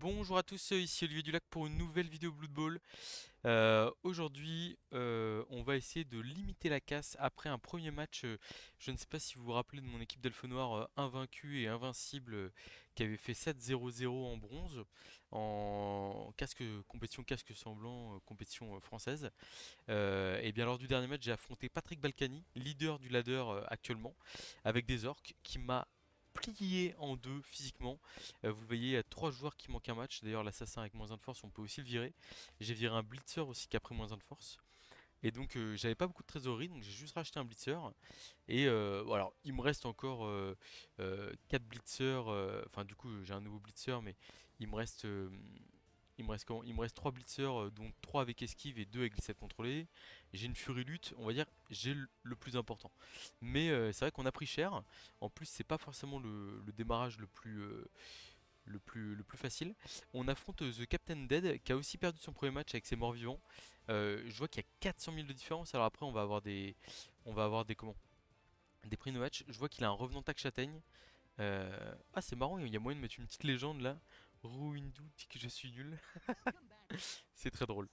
Bonjour à tous, ici Olivier Dulac pour une nouvelle vidéo Blood Bowl. Aujourd'hui, on va essayer de limiter la casse après un premier match. Je ne sais pas si vous vous rappelez de mon équipe d'Elfe Noir invaincue et invincible qui avait fait 7-0-0 en bronze en casque, compétition casque sanglant, compétition française. Et bien lors du dernier match, j'ai affronté Patrick Balkany, leader du ladder actuellement, avec des orques, qui m'a plié en deux physiquement. Vous le voyez, il y a trois joueurs qui manquent un match. D'ailleurs, l'assassin avec moins 1 de force, on peut aussi le virer. J'ai viré un blitzer aussi qui a pris moins 1 de force. Et donc, j'avais pas beaucoup de trésorerie, donc j'ai juste racheté un blitzer. Et bon, alors, il me reste encore 4 blitzers. Enfin, du coup, j'ai un nouveau blitzer, mais il me reste. Il me reste 3 blitzers, dont 3 avec esquive et 2 avec glissade contrôlée. J'ai une furie lutte, on va dire, j'ai le plus important. Mais c'est vrai qu'on a pris cher. En plus, c'est pas forcément le démarrage le plus facile. On affronte The Captain Dead qui a aussi perdu son premier match avec ses morts vivants. Je vois qu'il y a 400 000 de différence. Alors après, on va avoir des comment? Des prix de match. Je vois qu'il a un revenant tac châtaigne. Ah, c'est marrant, il y a moyen de mettre une petite légende là. Ruindu dit que je suis nul. C'est très drôle.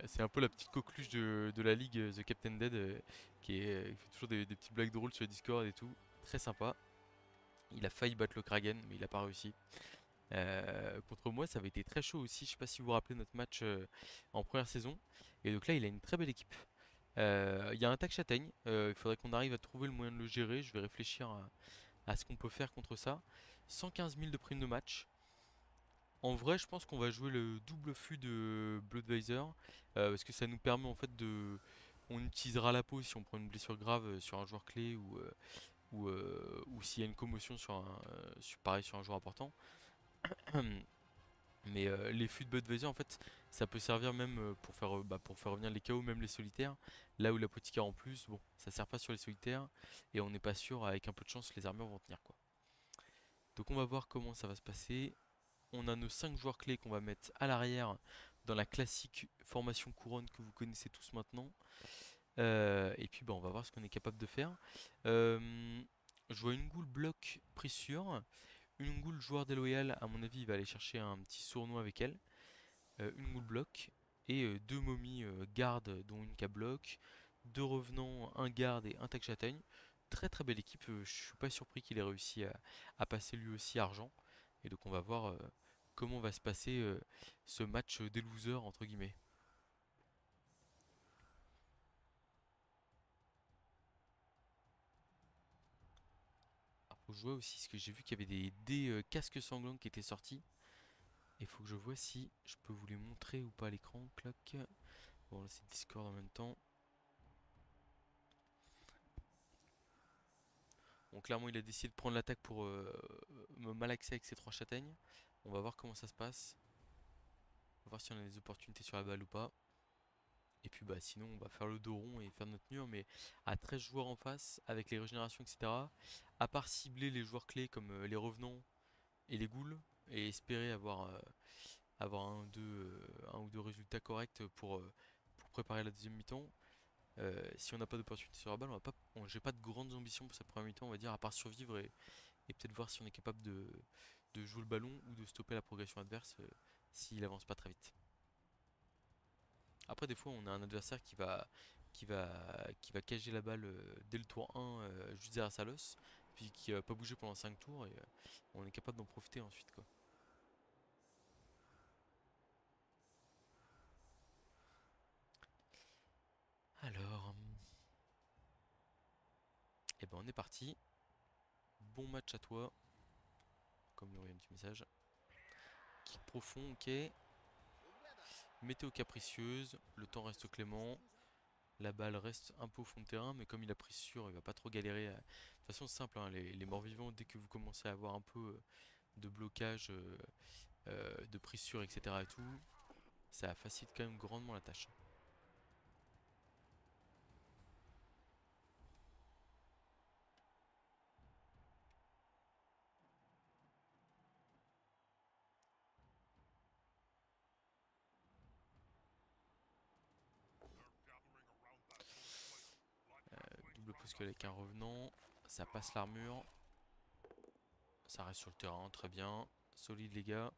C'est un peu la petite coqueluche de la ligue, The Captain Dead, qui fait toujours des petites blagues drôles sur le Discord et tout. Très sympa. Il a failli battre le Kragen, mais il a pas réussi. Contre moi, ça avait été très chaud aussi. Je sais pas si vous vous rappelez notre match en première saison. Et donc là, il a une très belle équipe. Il y a un tac châtaigne. Il faudrait qu'on arrive à trouver le moyen de le gérer. Je vais réfléchir à ce qu'on peut faire contre ça. 115 000 de prime de match. En vrai, je pense qu'on va jouer le double flux de Bloodvisor parce que ça nous permet en fait de. On utilisera la peau si on prend une blessure grave sur un joueur clé ou s'il y a une commotion pareil sur un joueur important. Mais les flux de Bloodvisor en fait, ça peut servir même pour faire revenir les KO, même les solitaires. Là où l'apothicaire en plus, bon, ça sert pas sur les solitaires et on n'est pas sûr, avec un peu de chance, les armures vont tenir quoi. Donc on va voir comment ça va se passer. On a nos 5 joueurs clés qu'on va mettre à l'arrière dans la classique formation couronne que vous connaissez tous maintenant. Et puis bah, on va voir ce qu'on est capable de faire. Euh, je vois une goule bloc prise sur. Une goule joueur déloyal, à mon avis, il va aller chercher un petit sournois avec elle. Une goule bloc. Et deux momies garde, dont une qui bloc. Deux revenants, un garde et un tac châtaigne. Très très belle équipe. Je suis pas surpris qu'il ait réussi à passer lui aussi argent. Et donc on va voir comment va se passer ce match des losers entre guillemets. Alors, faut que je vois aussi parce que j'ai vu qu'il y avait des casques sanglants qui étaient sortis. Il faut que je vois si je peux vous les montrer ou pas à l'écran. Clac. Bon là c'est Discord en même temps. Bon clairement il a décidé de prendre l'attaque pour me malaxer avec ses trois châtaignes. On va voir comment ça se passe. On va voir si on a des opportunités sur la balle ou pas. Et puis bah sinon on va faire le dos rond et faire notre mur, mais à 13 joueurs en face avec les régénérations etc. À part cibler les joueurs clés comme les revenants et les ghouls et espérer avoir un ou deux résultats corrects pour préparer la deuxième mi-temps. Si on n'a pas d'opportunité sur la balle, j'ai pas de grandes ambitions pour cette première mi-temps, on va dire, à part survivre et peut-être voir si on est capable de jouer le ballon ou de stopper la progression adverse s'il avance pas très vite. Après, des fois, on a un adversaire qui va cager la balle dès le tour 1, juste derrière sa losse, puis qui va pas bouger pendant 5 tours, et on est capable d'en profiter ensuite, quoi. Alors, eh ben on est parti. Bon match à toi, comme il envoyé un petit message. Kick profond, ok. Météo capricieuse, le temps reste clément. La balle reste un peu au fond de terrain, mais comme il a pris sûr, il va pas trop galérer. De toute façon, c'est simple, hein, les morts-vivants, dès que vous commencez à avoir un peu de blocage, de prise sûre, etc. et tout, ça facilite quand même grandement la tâche. Double posture avec un revenant, ça passe l'armure, ça reste sur le terrain, très bien. Solide les gars.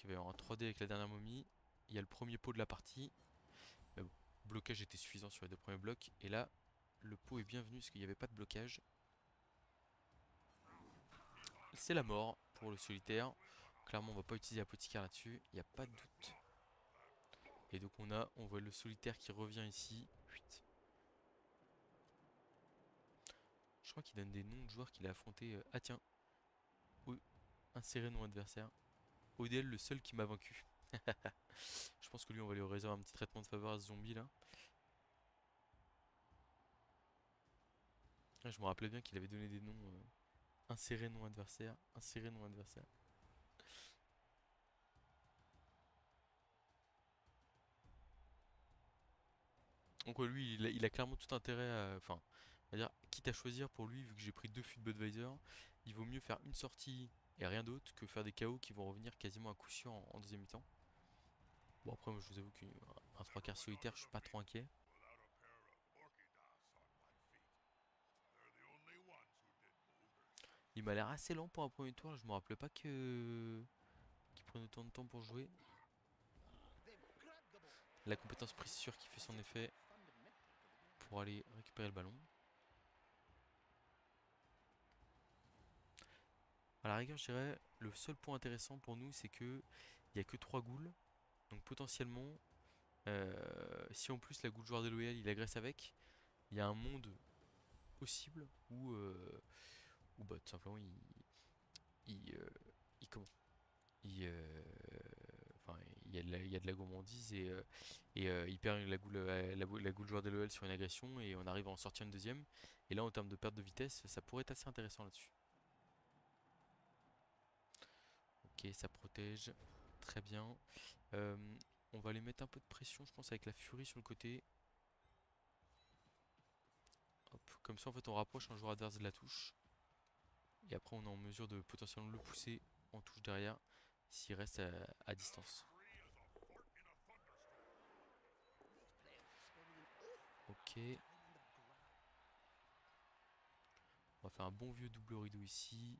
qu'il va y avoir un 3D avec la dernière momie. Il y a le premier pot de la partie. Mais bon, le blocage était suffisant sur les deux premiers blocs. Et là, le pot est bienvenu parce qu'il n'y avait pas de blocage. C'est la mort pour le solitaire. Clairement, on va pas utiliser l'apothicaire là-dessus. Il n'y a pas de doute. Et donc on voit le solitaire qui revient ici. Chut. Je crois qu'il donne des noms de joueurs qu'il a affrontés. Ah tiens, insérer nom adversaire. Odell, le seul qui m'a vaincu. Je pense que lui, on va lui réserver un petit traitement de faveur à ce zombie là. Ah, je me rappelais bien qu'il avait donné des noms. Insérer nom adversaire, insérer nom adversaire. Donc ouais, lui, il a clairement tout intérêt à... Enfin, on va dire, quitte à choisir pour lui, vu que j'ai pris 2 fûts de Budweiser, il vaut mieux faire une sortie et rien d'autre que faire des KO qui vont revenir quasiment à coup sûr en deuxième mi-temps. Bon après, moi, je vous avoue qu'un 3 quarts solitaire, je suis pas trop inquiet. Il m'a l'air assez lent pour un premier tour, je me rappelais pas que qu'il prenait autant de temps pour jouer. La compétence prise sûre qui fait son effet pour aller récupérer le ballon. À la rigueur, je dirais, le seul point intéressant pour nous, c'est que il n'y a que 3 ghouls. Donc potentiellement, si en plus la goule joueur déloyal il agresse avec, il y a un monde possible où bah, tout simplement il, euh, comment enfin, il y a de la gourmandise et il perd la goule joueur déloyal sur une agression et on arrive à en sortir une deuxième. Et là en termes de perte de vitesse, ça pourrait être assez intéressant là-dessus. Ok, ça protège. Très bien. Euh, on va aller mettre un peu de pression, je pense, avec la furie sur le côté. Hop, comme ça, en fait, on rapproche un joueur adverse de la touche. Et après, on est en mesure de potentiellement le pousser en touche derrière s'il reste à distance. Ok. On va faire un bon vieux double rideau ici.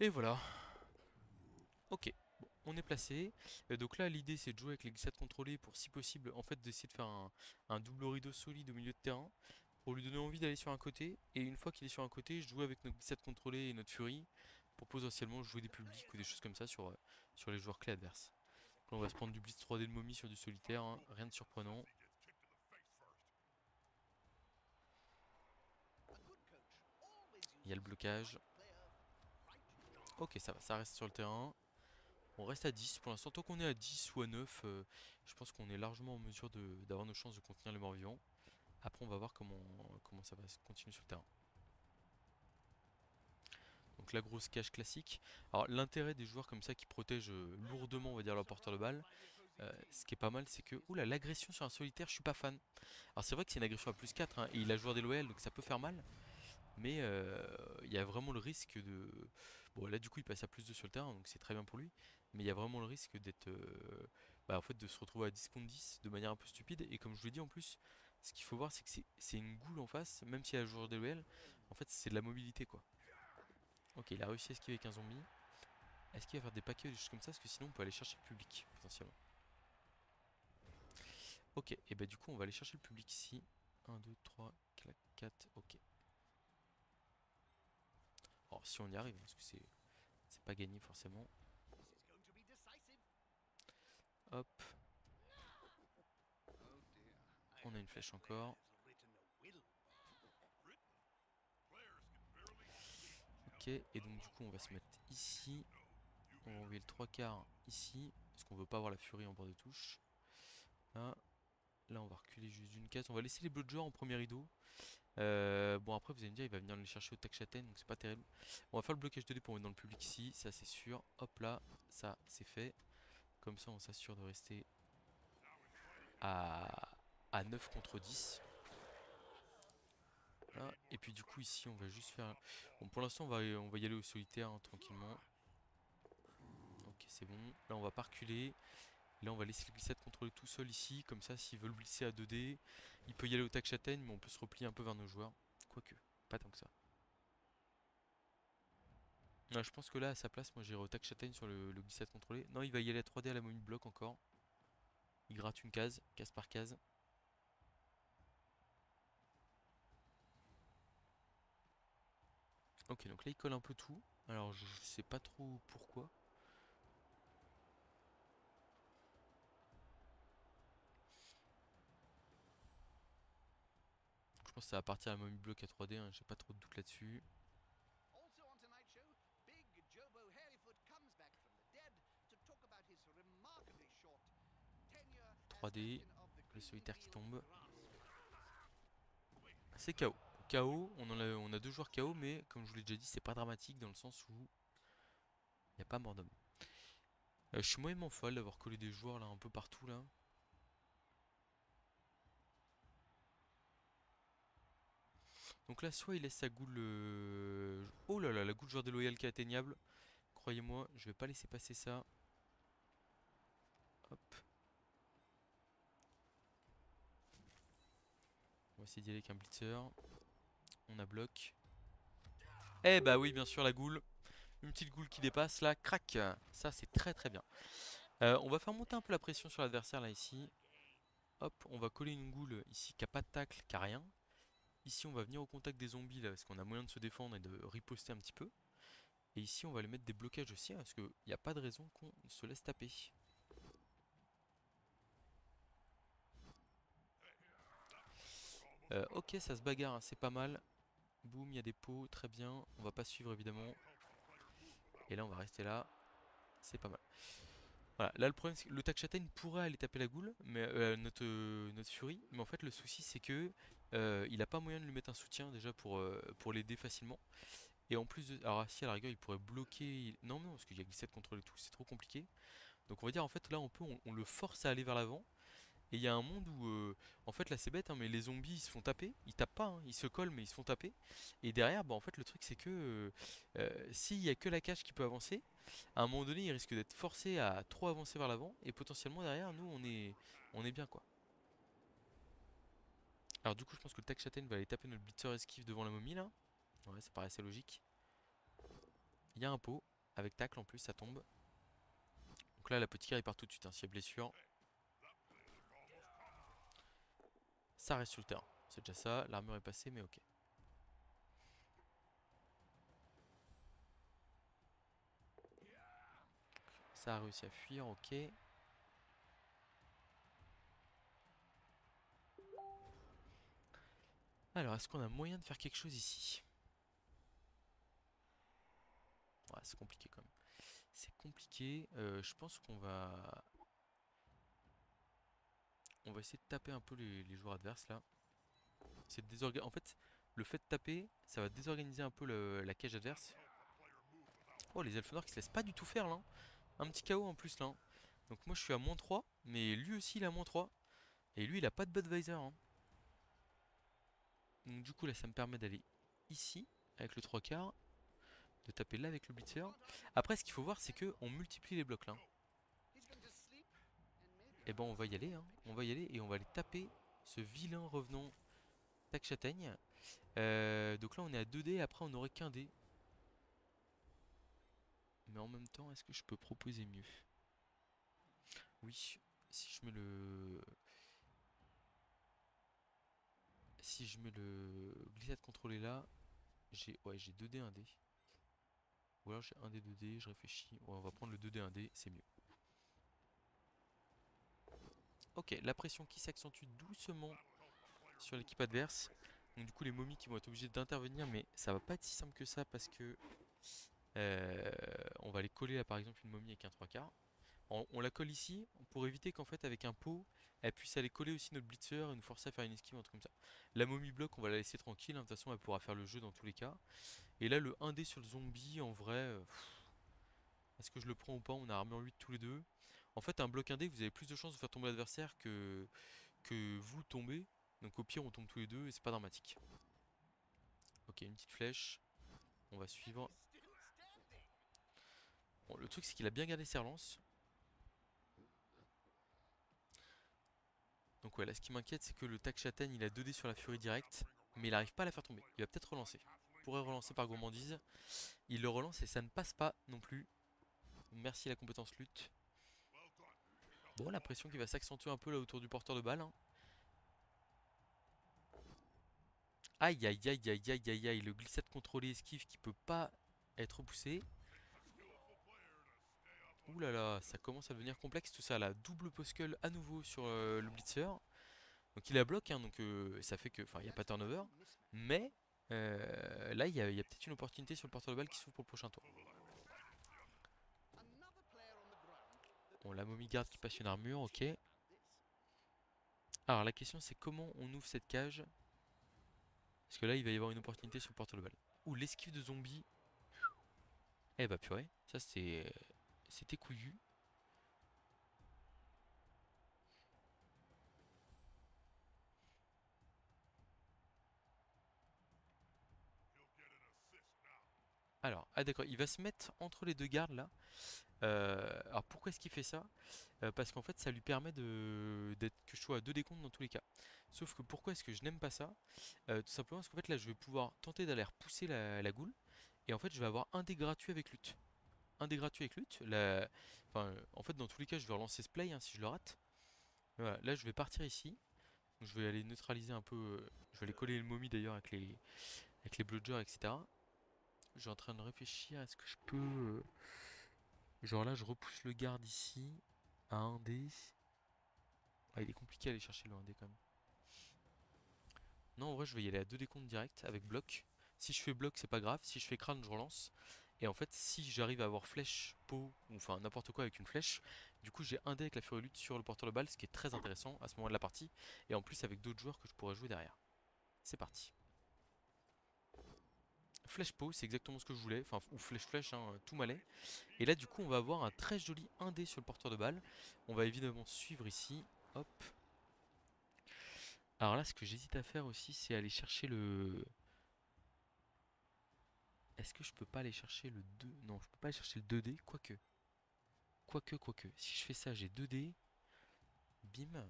Et voilà. Ok. Bon, on est placé. Donc là, l'idée, c'est de jouer avec les glissades contrôlées pour, si possible, en fait, d'essayer de faire un double rideau solide au milieu de terrain pour lui donner envie d'aller sur un côté. Et une fois qu'il est sur un côté, je joue avec notre glissade contrôlée et notre furie pour potentiellement jouer des publics ou des choses comme ça sur les joueurs clés adverses. Là, on va se prendre du blitz 3D de momie sur du solitaire, hein, rien de surprenant. Il y a le blocage. Ok, ça va, ça reste sur le terrain. On reste à 10. Pour l'instant, tant qu'on est à 10 ou à 9, je pense qu'on est largement en mesure d'avoir nos chances de contenir les morts-vivants. Après, on va voir comment ça va se continuer sur le terrain. Donc la grosse cage classique. Alors l'intérêt des joueurs comme ça qui protègent lourdement, on va dire, leur porteur de balle, ce qui est pas mal, c'est que... Oula, l'agression sur un solitaire, je suis pas fan. Alors c'est vrai que c'est une agression à plus 4, hein, et il a joueur des LOL, donc ça peut faire mal. Mais il y a vraiment le risque de... Bon là du coup il passe à plus 2 sur le terrain, donc c'est très bien pour lui. Mais il y a vraiment le risque d'être... en fait de se retrouver à 10 contre 10 de manière un peu stupide. Et comme je vous l'ai dit en plus, ce qu'il faut voir c'est que c'est une goule en face, même s'il y a un joueur des LOL, en fait c'est de la mobilité quoi. Ok, il a réussi à esquiver avec un zombie. Est-ce qu'il va faire des paquets ou des choses comme ça? Parce que sinon on peut aller chercher le public potentiellement. Ok, et bah du coup on va aller chercher le public ici. 1, 2, 3, 4, ok. Alors si on y arrive, hein, parce que c'est pas gagné forcément. Hop, on a une flèche encore. Ok, et donc du coup on va se mettre ici. On va enlever le 3 quarts ici, parce qu'on veut pas avoir la furie en bord de touche. Là, là on va reculer juste d'une case. On va laisser les bleus de joueurs en premier rideau. Bon après vous allez me dire il va venir les chercher au tac châtaigne, donc c'est pas terrible. On va faire le blocage de dés pour mettre dans le public ici, ça c'est sûr. Hop là, ça c'est fait. Comme ça on s'assure de rester à, à 9 contre 10. Là. Et puis du coup ici on va juste faire... Bon pour l'instant on va y aller au solitaire hein, tranquillement. Ok c'est bon, là on va pas reculer. Et là on va laisser le glissade contrôler tout seul ici, comme ça s'ils veulent glisser à 2D, il peut y aller au tac châtaigne, mais on peut se replier un peu vers nos joueurs. Quoique, pas tant que ça. Ouais, je pense que là à sa place, moi j'irai au tac châtaigne sur le glissade contrôlé. Non, il va y aller à 3D à la momie bloc encore. Il gratte une case, case par case. Ok, donc là il colle un peu tout. Alors je sais pas trop pourquoi. Je pense que ça va partir à la momie bloc à 3D, hein, j'ai pas trop de doute là-dessus. 3D, le solitaire qui tombe. C'est KO. KO, on a deux joueurs KO, mais comme je vous l'ai déjà dit, c'est pas dramatique dans le sens où il n'y a pas mort d'homme. Je suis moyennement folle d'avoir collé des joueurs là un peu partout là. Donc là, soit il laisse sa goule. Oh là là, la goule joueur déloyal qui est atteignable. Croyez-moi, je vais pas laisser passer ça. Hop. On va essayer d'y aller avec un blitzer. On a bloc. Eh bah oui, bien sûr, la goule. Une petite goule qui dépasse là, crac. Ça, c'est très très bien. On va faire monter un peu la pression sur l'adversaire là ici. Hop, on va coller une goule ici qui a pas de tacle, qui a rien. Ici, on va venir au contact des zombies là parce qu'on a moyen de se défendre et de riposter un petit peu. Et ici, on va lui mettre des blocages aussi hein, parce qu'il n'y a pas de raison qu'on se laisse taper. Ok, ça se bagarre, hein, c'est pas mal. Boum, il y a des pots, très bien. On va pas suivre évidemment. Et là, on va rester là. C'est pas mal. Voilà, là le problème c'est que le tac châtaigne pourrait aller taper la goule, mais notre furie, mais en fait le souci c'est que il a pas moyen de lui mettre un soutien déjà pour l'aider facilement. Et en plus de. Alors si à la rigueur il pourrait bloquer. Non non parce qu'il y a glissade contre et tout, c'est trop compliqué. Donc on va dire en fait là on le force à aller vers l'avant. Et il y a un monde où, en fait, là c'est bête, hein, mais les zombies ils se font taper, ils tapent pas, hein, ils se collent, mais ils se font taper. Et derrière, bah, en fait, le truc c'est que s'il y a que la cage qui peut avancer, à un moment donné, il risque d'être forcé à trop avancer vers l'avant, et potentiellement derrière, nous on est bien quoi. Alors, du coup, je pense que le tac châtaigne va aller taper notre blitzer esquive devant la momie là. Ouais, ça paraissait logique. Il y a un pot, avec tacle en plus, ça tombe. Donc là, la petite il part tout de suite, hein, s'il y a blessure. Ça reste sur le terrain, c'est déjà ça, l'armure est passée, mais ok. Ça a réussi à fuir, ok. Alors, est-ce qu'on a moyen de faire quelque chose ici? Ouais, c'est compliqué quand même. C'est compliqué. Je pense qu'on va... On va essayer de taper un peu les joueurs adverses là. En fait, le fait de taper, ça va désorganiser un peu la cage adverse. Oh, les Elfenor qui se laissent pas du tout faire là, hein. Un petit KO en plus là, hein. Donc moi je suis à -3, mais lui aussi il est à -3. Et lui il a pas de Budweiser, hein. Donc du coup là ça me permet d'aller ici avec le 3 quarts, de taper là avec le blitzer. Après ce qu'il faut voir c'est que on multiplie les blocs là. Et ben on va y aller, hein. On va y aller et on va aller taper ce vilain revenant tac châtaigne. Donc là on est à 2D, après on n'aurait qu'un D. Mais en même temps, est-ce que je peux proposer mieux? Oui, si je mets le... Si je mets le glissade contrôlé là, j'ai 2D, 1D. Ou alors j'ai 1D, 2D, je réfléchis. Ouais, on va prendre le 2D, 1D, c'est mieux. Ok, la pression qui s'accentue doucement sur l'équipe adverse. Donc du coup les momies qui vont être obligées d'intervenir, mais ça va pas être si simple que ça parce que on va aller coller là par exemple une momie avec un 3 quarts. On la colle ici pour éviter qu'en fait avec un pot elle puisse aller coller aussi notre blitzer et nous forcer à faire une esquive, un truc comme ça. La momie bloc on va la laisser tranquille, hein, de toute façon elle pourra faire le jeu dans tous les cas. Et là le 1D sur le zombie en vrai, est-ce que je le prends ou pas? On a armure 8 tous les deux. En fait un bloc 1D vous avez plus de chances de faire tomber l'adversaire que vous tombez. Donc au pire on tombe tous les deux et c'est pas dramatique. Ok, une petite flèche, on va suivre. Bon, le truc c'est qu'il a bien gardé ses relances. Donc ouais, là ce qui m'inquiète c'est que le tac châtaigne il a 2 dés sur la furie directe, mais il arrive pas à la faire tomber. Il va peut-être relancer. Il pourrait relancer par gourmandise. Il le relance et ça ne passe pas non plus. Merci la compétence lutte. Bon, la pression qui va s'accentuer un peu là autour du porteur de balle, hein. Aïe aïe aïe aïe aïe aïe aïe, le glissade contrôlé esquive qui peut pas être repoussé. Ouh là là, ça commence à devenir complexe tout ça là. Double poskull à nouveau sur le blitzer. Donc il a bloqué, hein, donc ça fait que, enfin il n'y a pas turnover. Mais là il y a peut-être une opportunité sur le porteur de balle qui s'ouvre pour le prochain tour. Bon, la momie garde qui passe une armure, ok. Alors la question c'est comment on ouvre cette cage. Parce que là il va y avoir une opportunité sur le porteur de balle. Ouh, l'esquive de zombie. Eh bah purée, ça c'était couillu. Alors, ah d'accord, il va se mettre entre les deux gardes là. Alors pourquoi est-ce qu'il fait ça? Parce qu'en fait ça lui permet que je sois à 2 décomptes dans tous les cas. Sauf que pourquoi est-ce que je n'aime pas ça? Tout simplement parce qu'en fait là je vais pouvoir tenter d'aller repousser la goule. Et en fait je vais avoir un dé gratuit avec lutte. Un dé gratuit avec lutte. Enfin, en fait dans tous les cas je vais relancer ce play, hein, si je le rate. Voilà, là je vais partir ici. Donc, je vais aller neutraliser un peu. Je vais aller coller le momie d'ailleurs avec les bludgers, etc. Je suis en train de réfléchir, est-ce que je peux... genre là, je repousse le garde ici, à 1 dé. Ah, il est compliqué à aller chercher le 1 dé quand même. Non, en vrai, je vais y aller à 2 décomptes direct avec bloc. Si je fais bloc, c'est pas grave. Si je fais crâne, je relance. Et en fait, si j'arrive à avoir flèche, peau, ou enfin n'importe quoi avec une flèche, du coup j'ai un dé avec la furie lutte sur le porteur de balle, ce qui est très intéressant à ce moment de la partie. Et en plus avec d'autres joueurs que je pourrais jouer derrière. C'est parti. Flèche peau, c'est exactement ce que je voulais, enfin, ou flèche, hein, tout m'allait. Et là, du coup, on va avoir un très joli 1D sur le porteur de balle. On va évidemment suivre ici. Hop. Alors là, ce que j'hésite à faire aussi, c'est aller chercher le... Est-ce que je peux pas aller chercher le 2? Non, je peux pas aller chercher le 2D, quoique. Quoique. Si je fais ça, j'ai 2D. Bim.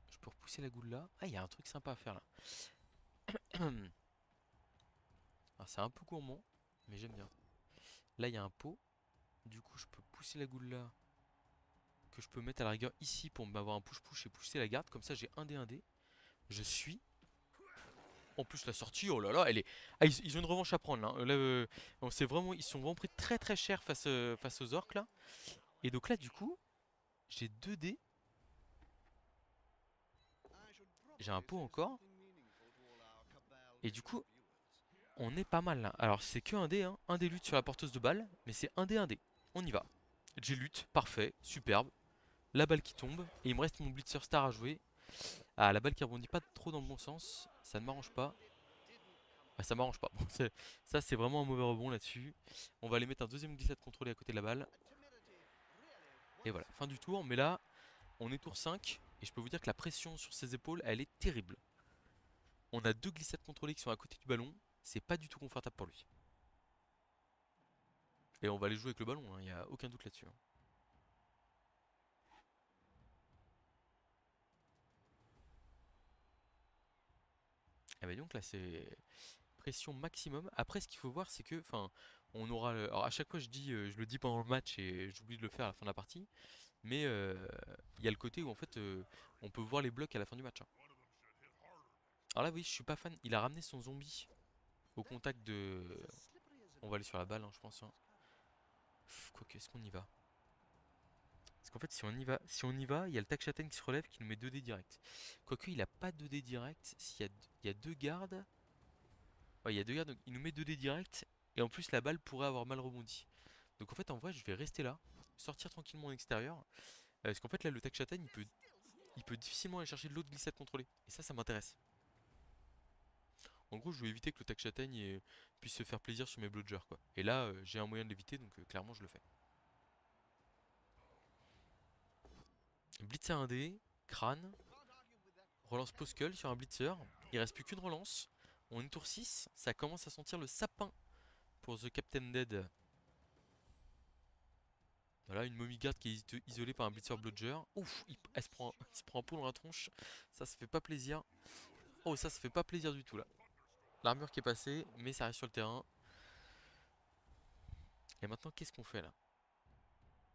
Je peux repousser la goule là. Ah, il y a un truc sympa à faire là. Alors, c'est un peu gourmand, mais j'aime bien. Là, il y a un pot. Du coup, je peux pousser la goule là. Que je peux mettre à la rigueur ici pour m'avoir un push-push et pousser la garde. Comme ça, j'ai 1D. Je suis. En plus, la sortie, oh là là, elle est. Ah, ils ont une revanche à prendre là, hein. Là, c'est vraiment, ils sont vraiment pris très très cher face aux orques là. Et donc là, du coup, j'ai 2 dés. J'ai un pot encore. Et du coup, on est pas mal là. Alors, c'est que un dé, hein. Un dé lutte sur la porteuse de balle. Mais c'est un dé. On y va. J'ai lutte, parfait, superbe. La balle qui tombe. Et il me reste mon Blitzer Star à jouer. Ah, la balle qui rebondit pas trop dans le bon sens. Ça ne m'arrange pas. Bah, ça m'arrange pas. Bon, ça, c'est vraiment un mauvais rebond là-dessus. On va aller mettre un deuxième glissade contrôlé à côté de la balle. Et voilà, fin du tour. Mais là, on est tour 5. Et je peux vous dire que la pression sur ses épaules, elle est terrible. On a 2 glissades contrôlées qui sont à côté du ballon. C'est pas du tout confortable pour lui. Et on va aller jouer avec le ballon, il n'y a aucun doute là-dessus, hein. Et bah donc là, c'est pression maximum. Après, ce qu'il faut voir, c'est que, enfin, on aura. Alors à chaque fois, je le dis pendant le match et j'oublie de le faire à la fin de la partie. Mais il y a le côté où en fait, on peut voir les blocs à la fin du match, hein. Alors là, oui, je suis pas fan. Il a ramené son zombie au contact de. On va aller sur la balle, hein, je pense, hein. Quoique, est-ce qu'on y va? Parce qu'en fait, si on y va, il y a le tac châtaigne qui se relève qui nous met 2 dés direct. Quoique, il a pas 2 dés direct. Il y a 2 gardes. Ouais, il y a 2 gardes, donc il nous met 2 dés direct. Et en plus, la balle pourrait avoir mal rebondi. Donc en fait, en vrai, je vais rester là, sortir tranquillement en extérieur. Parce qu'en fait, là, le tac châtaigne, il peut difficilement aller chercher de l'autre glissade contrôlée. Et ça m'intéresse. En gros, je veux éviter que le tac châtaigne puisse se faire plaisir sur mes bludgers, quoi. Et là, j'ai un moyen de l'éviter, donc clairement, je le fais. Blitzer 1D, crâne, relance Poskull sur un blitzer. Il reste plus qu'une relance. On est tour 6, ça commence à sentir le sapin pour The Captain Dead. Voilà, une mommy garde qui est isolée par un blitzer blodger. Ouf, il se prend un pot dans la tronche. Ça fait pas plaisir. Oh, ça fait pas plaisir du tout là. L'armure qui est passée, mais ça reste sur le terrain. Et maintenant, qu'est-ce qu'on fait là?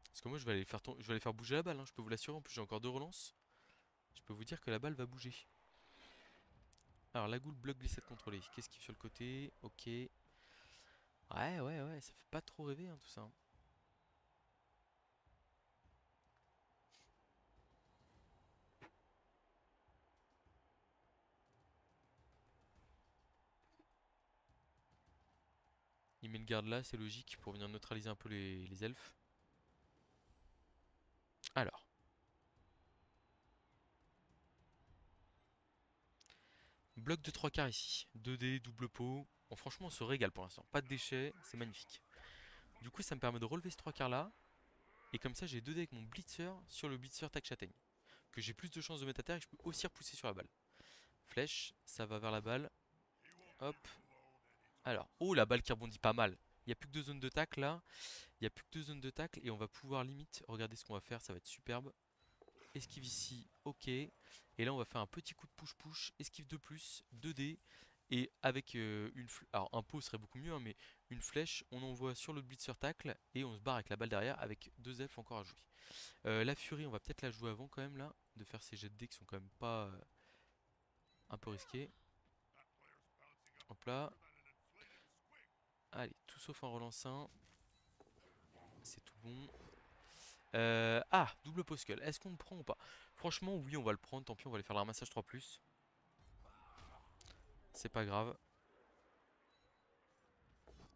Parce que moi, je vais aller faire bouger la balle, hein, je peux vous l'assurer. En plus, j'ai encore 2 relances. Je peux vous dire que la balle va bouger. Alors, la goule bloc glissade contrôlée. Qu'est-ce qu'il fait sur le côté? Ok. Ouais, ça fait pas trop rêver hein, tout ça, hein. Il met le garde là, c'est logique, pour venir neutraliser un peu les elfes. Alors, bloc de 3 quarts ici. 2D, double pot. Bon, franchement, on se régale pour l'instant. Pas de déchets, c'est magnifique. Du coup, ça me permet de relever ce 3 quarts là. Et comme ça, j'ai 2D avec mon blitzer sur le blitzer tac châtaigne. Que j'ai plus de chances de mettre à terre et que je peux aussi repousser sur la balle. Flèche, ça va vers la balle. Hop. Alors, oh, la balle qui rebondit pas mal. Il n'y a plus que 2 zones de tacle là. Il n'y a plus que 2 zones de tacle et on va pouvoir limite. Regardez ce qu'on va faire, ça va être superbe. Esquive ici, ok. Et là, on va faire un petit coup de push-push. Esquive de plus, 2D. Et avec alors un pot serait beaucoup mieux, hein, mais une flèche, on envoie sur le blitzer tacle et on se barre avec la balle derrière avec 2 elfes encore à jouer. La furie, on va peut-être la jouer avant quand même là, de faire ces jets de dés qui sont quand même pas un peu risqués. Hop là. Allez, tout sauf un relance 1. C'est tout bon. Double poscull. Est-ce qu'on le prend ou pas? Franchement, oui, on va le prendre. Tant pis, on va aller faire le ramassage 3+. C'est pas grave.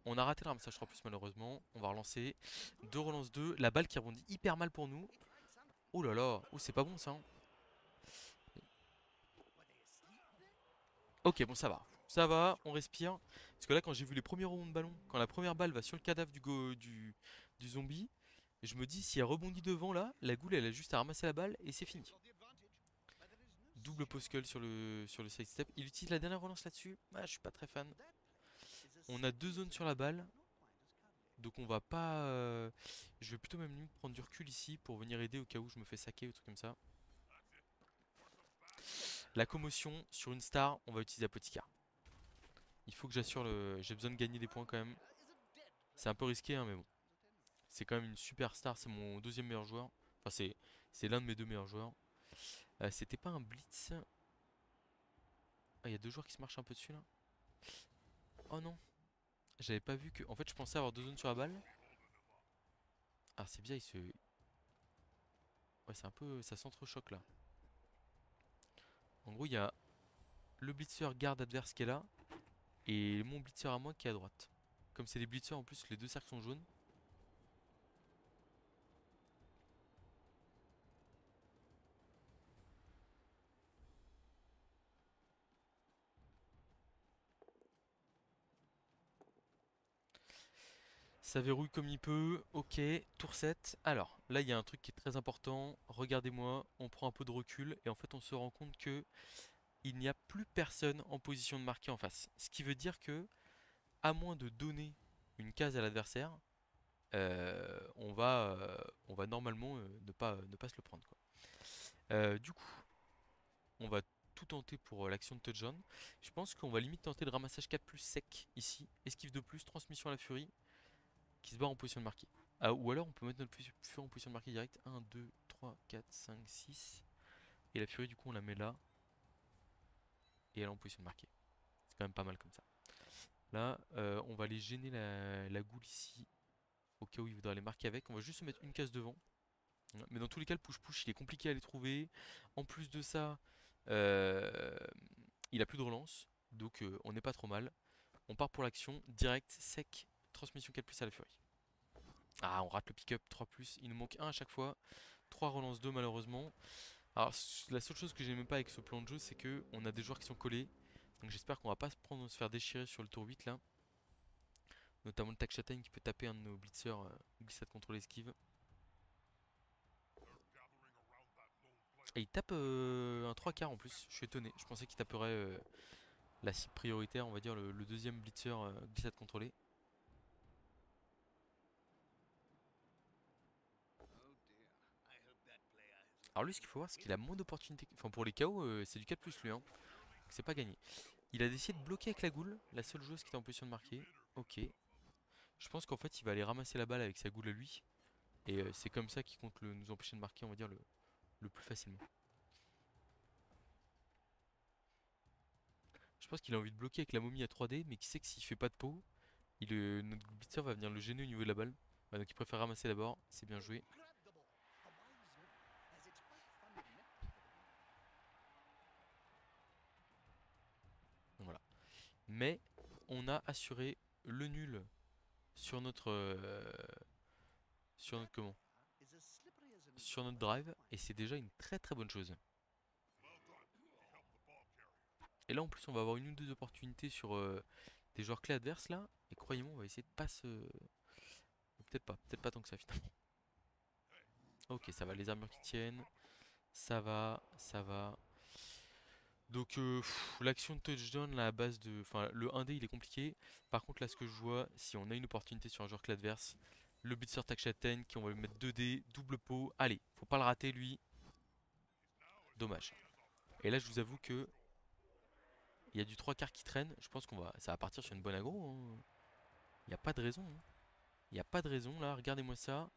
On a raté le ramassage 3+, malheureusement. On va relancer. 2 relances 2. La balle qui rebondit hyper mal pour nous. Oh là là. Oh, c'est pas bon ça, hein. Ok, bon, ça va. Ça va, on respire. Parce que là, quand j'ai vu les premiers rebonds de ballon, quand la première balle va sur le cadavre du zombie, je me dis, si elle rebondit devant là, la goule, elle a juste à ramasser la balle et c'est fini. Double poscull sur le sidestep. Il utilise la dernière relance là-dessus. Ah, je suis pas très fan. On a 2 zones sur la balle. Donc on va pas... Je vais plutôt même limite prendre du recul ici pour venir aider au cas où je me fais saquer ou truc comme ça. La commotion sur une star, on va utiliser Apothicard. Il faut que j'assure le... J'ai besoin de gagner des points quand même. C'est un peu risqué hein, mais bon. C'est quand même une super star, c'est mon deuxième meilleur joueur. Enfin c'est l'un de mes 2 meilleurs joueurs. C'était pas un blitz. Ah, il y a 2 joueurs qui se marchent un peu dessus là. Oh non. J'avais pas vu que... En fait je pensais avoir 2 zones sur la balle. Ah c'est bien, il se... Ouais c'est un peu... Ça s'entrechoque là. En gros il y a le blitzer garde adverse qui est là. Et mon blitzer à moi qui est à droite. Comme c'est des blitzers en plus les 2 cercles sont jaunes. Ça verrouille comme il peut. Ok, tour 7. Alors, là, il y a un truc qui est très important. Regardez-moi, on prend un peu de recul et en fait, on se rend compte que il n'y a plus personne en position de marquer en face. Ce qui veut dire que, à moins de donner une case à l'adversaire, on va normalement ne pas se le prendre, quoi. Du coup, on va tout tenter pour l'action de touchdown. Je pense qu'on va limite tenter le ramassage 4+ sec ici. Esquive de plus, transmission à la furie qui se barre en position de marqué. Ah, ou alors on peut mettre notre furie en position de marqué direct. 1, 2, 3, 4, 5, 6. Et la furie du coup on la met là. Et elle est en position de marqué. C'est quand même pas mal comme ça. Là on va aller gêner la goule ici. Au cas où il voudra les marquer avec. On va juste se mettre une case devant. Mais dans tous les cas le push-push il est compliqué à les trouver. En plus de ça euh, il a plus de relance. Donc on n'est pas trop mal. On part pour l'action. Direct, sec, transmission 4+ à la furie. Ah, on rate le pick-up 3+, il nous manque un à chaque fois. 3 relances 2 malheureusement. Alors la seule chose que j'aime pas avec ce plan de jeu, c'est que on a des joueurs qui sont collés. Donc j'espère qu'on va pas se faire déchirer sur le tour 8 là. Notamment le Tac Châtaigne qui peut taper un de nos blitzers glissade contre l'esquive. Et il tape un 3 quarts en plus, je suis étonné. Je pensais qu'il taperait la cible prioritaire, on va dire le deuxième blitzer glissade contrôlée. Alors lui, ce qu'il faut voir, c'est qu'il a moins d'opportunités. Enfin, pour les KO, c'est du 4+ lui, hein. C'est pas gagné. Il a décidé de bloquer avec la goule, la seule joueuse qui était en position de marquer. Ok. Je pense qu'en fait, il va aller ramasser la balle avec sa goule à lui. Et c'est comme ça qu'il compte nous empêcher de marquer, on va dire, le plus facilement. Je pense qu'il a envie de bloquer avec la momie à 3D, mais qui sait que s'il fait pas de pot, notre blitzer va venir le gêner au niveau de la balle. Donc il préfère ramasser d'abord, c'est bien joué. Voilà. Mais on a assuré le nul sur notre comment? Sur notre drive, et c'est déjà une très très bonne chose. Et là en plus on va avoir une ou deux opportunités sur des joueurs clés adverses là. Et croyez-moi, on va essayer de pas se... peut-être pas tant que ça finalement. Ok, ça va, les armures qui tiennent. Ça va, ça va. Donc l'action de touchdown là à base de... Enfin le 1D il est compliqué. Par contre là ce que je vois, si on a une opportunité sur un joueur clé adverse, le blitzer Takchaten qui on va lui mettre 2D, double pot. Allez, faut pas le rater lui. Dommage. Et là je vous avoue que il y a du 3 quarts qui traîne. Je pense ça va partir sur une bonne aggro, hein. Il n'y a pas de raison, hein. Il n'y a pas de raison là, regardez-moi ça.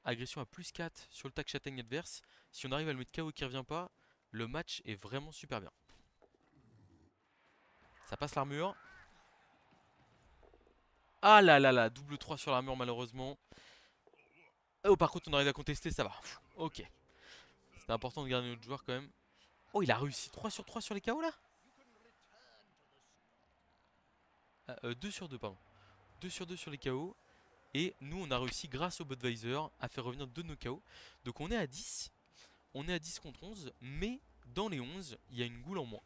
Agression à +4 sur le Takchaten adverse. Si on arrive à le mettre KO et qu'il revient pas, le match est vraiment super bien. Ça passe l'armure. Ah là là là, double 3 sur l'armure malheureusement. Oh par contre on arrive à contester, ça va. Pff, ok. C'était important de garder notre joueur quand même. Oh il a réussi 3 sur 3 sur les KO là. 2 sur 2 pardon. 2 sur 2 sur les KO. Et nous on a réussi grâce au Budweiser à faire revenir 2 de nos KO. Donc on est à 10. On est à 10 contre 11. Mais dans les 11 il y a une goule en moins.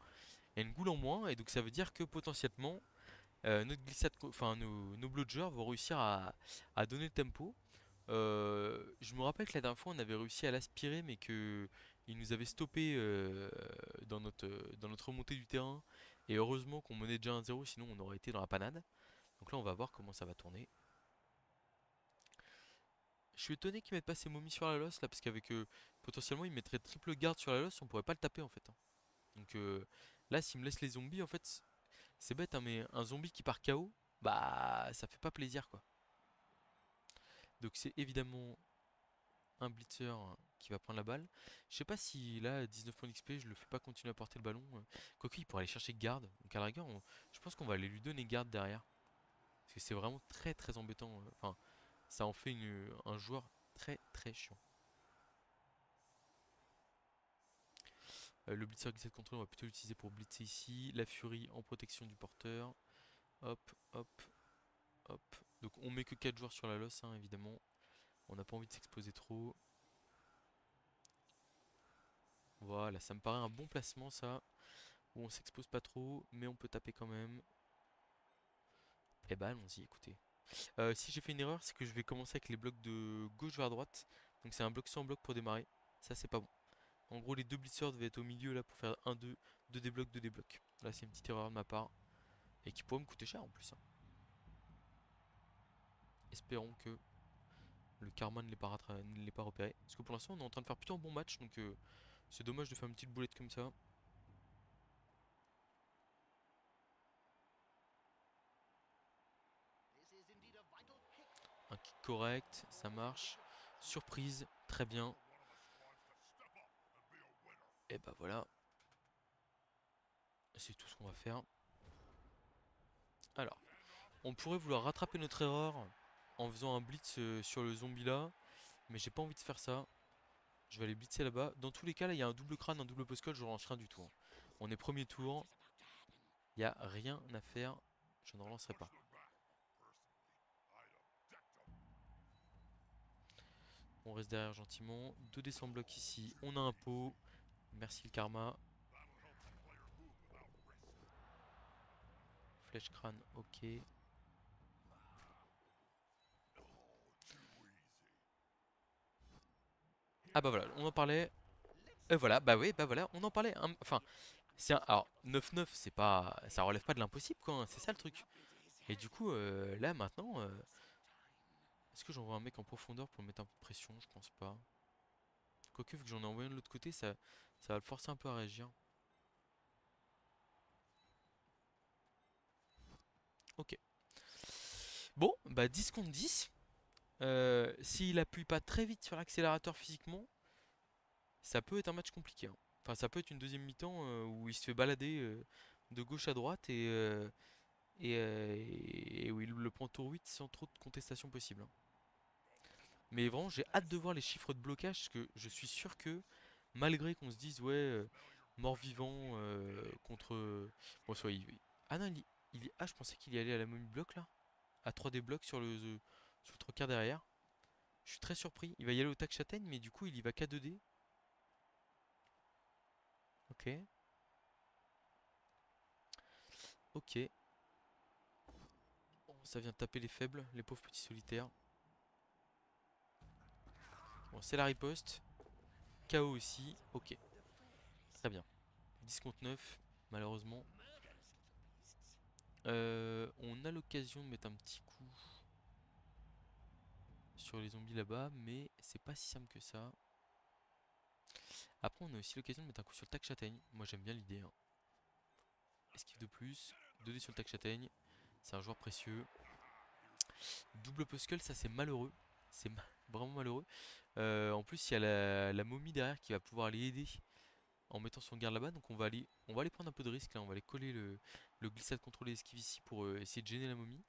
Il y a une goule en moins et donc ça veut dire que potentiellement notre glissade, enfin nos blodgers vont réussir à donner le tempo. Je me rappelle que la dernière fois on avait réussi à l'aspirer mais que il nous avait stoppé dans notre remontée du terrain. Et heureusement qu'on menait déjà 1-0, sinon on aurait été dans la panade. Donc là on va voir comment ça va tourner. Je suis étonné qu'ils mettent pas ces momies sur la loss là parce qu'avec potentiellement ils mettraient triple garde sur la loss, on pourrait pas le taper en fait, hein. Donc là s'ils me laissent les zombies en fait c'est bête hein, mais un zombie qui part KO, bah ça fait pas plaisir quoi. Donc c'est évidemment un blitzer qui va prendre la balle. Je sais pas si là, à 19 points d'XP, je le fais pas continuer à porter le ballon. Quoique, il pourrait aller chercher garde. Donc à la rigueur, je pense qu'on va aller lui donner garde derrière. Parce que c'est vraiment très très embêtant. Enfin, ça en fait un joueur très très chiant. Le blitzer glissade contrôle, on va plutôt l'utiliser pour blitzer ici. La furie en protection du porteur. Hop, hop, hop. Donc on met que 4 joueurs sur la loss, hein, évidemment. On n'a pas envie de s'exposer trop. Voilà, ça me paraît un bon placement ça. Où on s'expose pas trop, mais on peut taper quand même. Et bah allons-y, écoutez. Si j'ai fait une erreur, c'est que je vais commencer avec les blocs de gauche vers droite. Donc c'est un bloc sans bloc pour démarrer. Ça c'est pas bon. En gros les deux blitzers devaient être au milieu là pour faire 1-2, 2 déblocs, 2 déblocs. Là c'est une petite erreur de ma part. Et qui pourrait me coûter cher en plus, hein. Espérons que le karma ne l'ait pas repéré. Parce que pour l'instant on est en train de faire plutôt un bon match. Donc c'est dommage de faire une petite boulette comme ça. Un kick correct, ça marche. Surprise, très bien. Et bah voilà, c'est tout ce qu'on va faire. Alors, on pourrait vouloir rattraper notre erreur en faisant un blitz sur le zombie là. Mais j'ai pas envie de faire ça. Je vais aller blitzer là-bas. Dans tous les cas, là, il y a un double crâne, un double postcode, je relance rien du tout, hein. On est premier tour. Il n'y a rien à faire. Je ne relancerai pas. On reste derrière gentiment. 2 descends blocs ici. On a un pot. Merci le karma. Flèche crâne, ok. Ah bah voilà, on en parlait. Et voilà, bah oui, bah voilà, on en parlait, hein. Enfin, alors 9-9, c'est pas, ça relève pas de l'impossible quoi, hein, c'est ça le truc. Et du coup, là maintenant, est-ce que j'envoie un mec en profondeur pour le mettre un peu de pression? Je pense pas. Quoique, vu que j'en ai envoyé un de l'autre côté, ça va le forcer un peu à réagir. Ok. Bon, bah 10 contre 10. S'il appuie pas très vite sur l'accélérateur physiquement, ça peut être un match compliqué, hein. Enfin, ça peut être une deuxième mi-temps où il se fait balader de gauche à droite et où il le prend tour 8 sans trop de contestation possible, hein. Mais vraiment, j'ai hâte de voir les chiffres de blocage parce que je suis sûr que malgré qu'on se dise, ouais, mort-vivant contre. Bon, soit ah non, ah, je pensais qu'il y allait à la momie bloc là, à 3D bloc sur le 3 quarts derrière. Je suis très surpris. Il va y aller au tac châtaigne, mais du coup, il y va qu'à 2D. Ok. Ok. Bon, ça vient taper les faibles, les pauvres petits solitaires. Bon, c'est la riposte. KO aussi. Ok. Très bien. 10 contre 9, malheureusement. On a l'occasion de mettre un petit coup sur les zombies là-bas, mais c'est pas si simple que ça. Après, on a aussi l'occasion de mettre un coup sur le tac châtaigne. Moi, j'aime bien l'idée, hein. Esquive de plus. 2D sur le tac châtaigne. C'est un joueur précieux. Double Puskull, ça c'est malheureux. C'est vraiment malheureux. En plus, il y a la momie derrière qui va pouvoir les aider en mettant son garde là-bas. Donc on va aller prendre un peu de risque là. On va aller coller le glissade contrôlé esquive ici pour essayer de gêner la momie.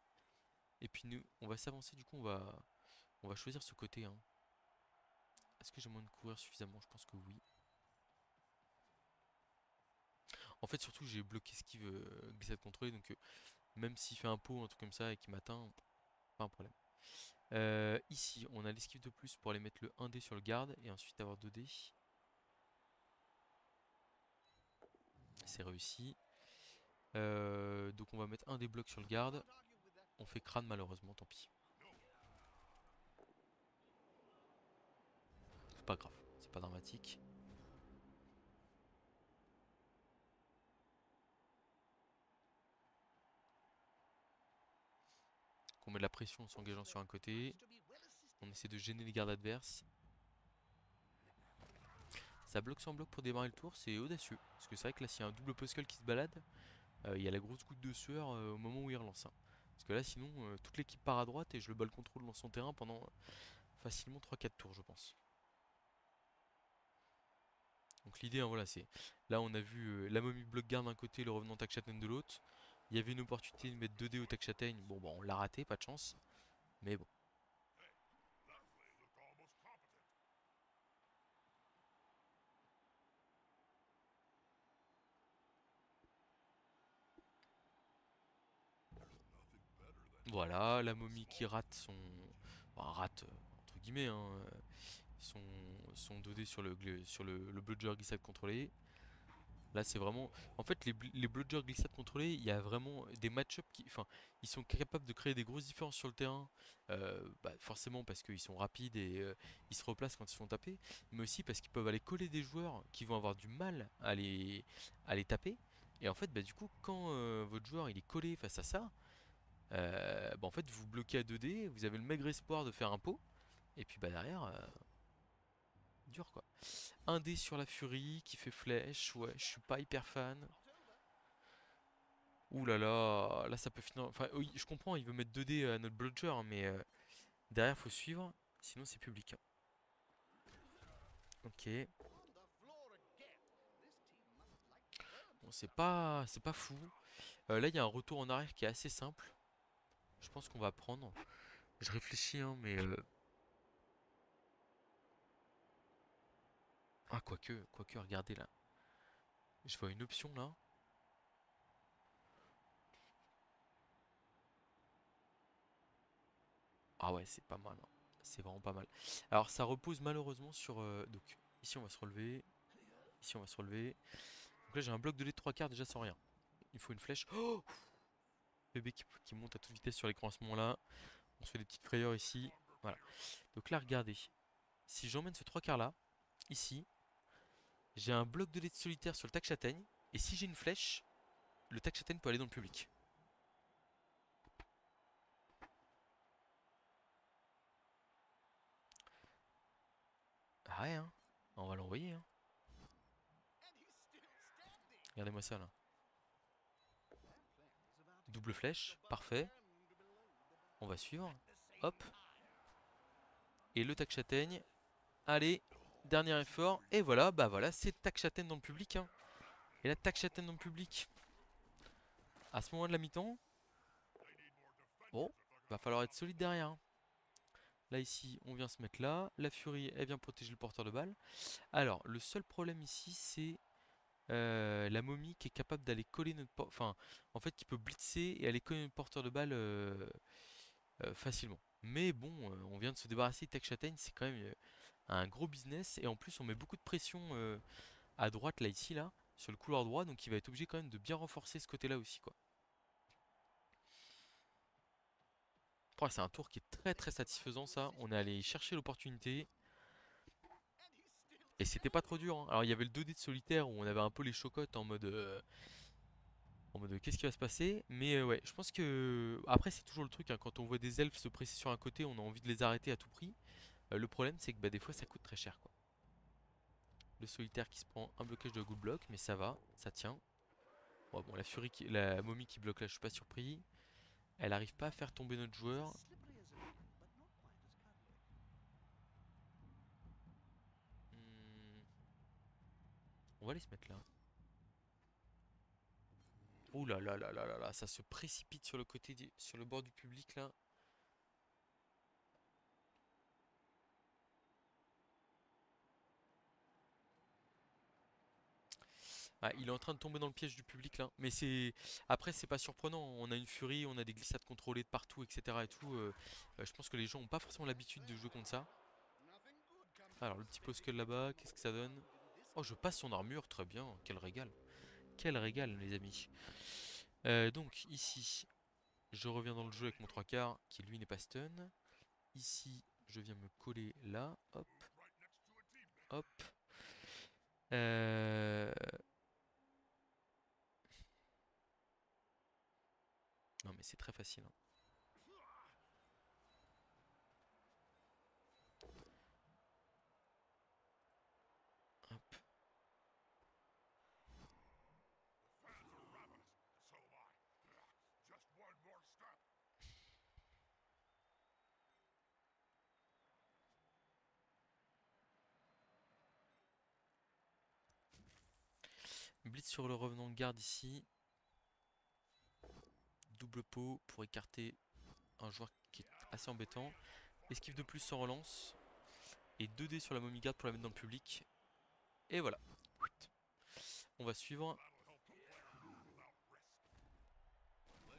Et puis nous, on va s'avancer. Du coup, on va choisir ce côté, hein. Est-ce que j'ai moyen de courir suffisamment? Je pense que oui. En fait, surtout, j'ai bloqué esquive glissade contrôlée. Donc même s'il fait un pot, un truc comme ça et qu'il m'atteint, pas un problème. Ici, on a l'esquive de plus pour aller mettre le 1D sur le garde et ensuite avoir 2D. C'est réussi. Donc on va mettre un des blocs sur le garde. On fait crâne malheureusement, tant pis. C'est pas grave, c'est pas dramatique. On met de la pression en s'engageant sur un côté. On essaie de gêner les gardes adverses. Ça bloque sans bloc pour démarrer le tour, c'est audacieux. Parce que c'est vrai que là, s'il y a un double Puskull qui se balade, il y a la grosse goutte de sueur au moment où il relance, hein. Parce que là, sinon, toute l'équipe part à droite et je le bats le contrôle dans son terrain pendant facilement 3-4 tours, je pense. Donc l'idée, hein, voilà, c'est. Là, on a vu la momie bloc garde d'un côté, le revenant tac châtaigne de l'autre. Il y avait une opportunité de mettre 2D au tac châtaigne. Bon, bah, on l'a raté, pas de chance. Mais bon. Voilà, la momie qui rate son. Enfin, rate, entre guillemets, hein, son, son 2D sur le bludger glissade contrôlé. Là, c'est vraiment. En fait, les bludgers glissade contrôlés, il y a vraiment des match-ups qui. Enfin, ils sont capables de créer des grosses différences sur le terrain. Bah, forcément parce qu'ils sont rapides et ils se replacent quand ils se font taper. Mais aussi parce qu'ils peuvent aller coller des joueurs qui vont avoir du mal à les taper. Et en fait, bah, du coup, quand votre joueur il est collé face à ça, bah, en fait, vous bloquez à 2D, vous avez le maigre espoir de faire un pot. Et puis bah, derrière, dur quoi. Un dé sur la furie qui fait flèche, ouais, je suis pas hyper fan. Ouh là ça peut finir. Enfin, oui, je comprends, il veut mettre 2D à notre bludger, hein, mais derrière faut suivre, sinon c'est public, hein. Ok, bon, c'est pas fou. Là, il y a un retour en arrière qui est assez simple. Je pense qu'on va prendre. Je réfléchis, hein, mais ah, quoique, regardez là. Je vois une option là. Ah ouais, c'est pas mal, hein. C'est vraiment pas mal. Alors, ça repose malheureusement sur. Donc, ici on va se relever. Ici on va se relever. Donc là, j'ai un bloc de lait de 3 quarts déjà sans rien. Il faut une flèche. Oh, bébé qui monte à toute vitesse sur l'écran à ce moment-là. On se fait des petites frayeurs ici. Voilà. Donc là, regardez. Si j'emmène ce 3 quarts là, ici, j'ai un bloc de lait de solitaire sur le tac châtaigne. Et si j'ai une flèche, le tac châtaigne peut aller dans le public. Ah ouais, hein. On va l'envoyer, hein. Regardez-moi ça là. Double flèche, parfait. On va suivre. Hop. Et le tac châtaigne. Allez, dernier effort. Et voilà, bah voilà, c'est tac châtaigne dans le public, hein. Et la tac châtaigne dans le public. À ce moment de la mi-temps. Bon, va falloir être solide derrière, hein. Là ici, on vient se mettre là. La Fury, elle vient protéger le porteur de balle. Alors, le seul problème ici, c'est la momie qui est capable d'aller coller notre enfin, en fait, qui peut blitzer et aller coller notre porteur de balle facilement. Mais bon, on vient de se débarrasser de Tech Châtaigne, c'est quand même un gros business. Et en plus, on met beaucoup de pression à droite, là, ici, là, sur le couloir droit. Donc, il va être obligé quand même de bien renforcer ce côté-là aussi, quoi. Oh, c'est un tour qui est très très satisfaisant, ça. On est allé chercher l'opportunité. Et c'était pas trop dur, hein. Alors, il y avait le 2D de solitaire où on avait un peu les chocottes en mode qu'est-ce qui va se passer. Mais ouais, je pense que après c'est toujours le truc, hein, quand on voit des elfes se presser sur un côté, on a envie de les arrêter à tout prix. Le problème c'est que bah, des fois ça coûte très cher, quoi. Le solitaire qui se prend un blocage de good block, mais ça va, ça tient. Ouais, bon, la furie la momie qui bloque là, je suis pas surpris. Elle arrive pas à faire tomber notre joueur. Hmm, on va aller se mettre là. Ouh là là là là là là, ça se précipite sur le côté sur le bord du public là. Ah, il est en train de tomber dans le piège du public là. Mais c'est. Après, c'est pas surprenant. On a une furie, on a des glissades contrôlées de partout, etc. Et tout. Je pense que les gens ont pas forcément l'habitude de jouer contre ça. Alors, le petit poskel là-bas, qu'est-ce que ça donne? Oh, je passe son armure, très bien. Quel régal. Quel régal, les amis. Donc, ici, je reviens dans le jeu avec mon 3 quarts, qui lui n'est pas stun. Ici, je viens me coller là. Hop, hop. Euh... Non, mais c'est très facile, hein. Hop. Blitz sur le revenant de garde ici. Double pot pour écarter un joueur qui est assez embêtant. Esquive de plus sans relance. Et 2D sur la momie garde pour la mettre dans le public. Et voilà. On va suivre.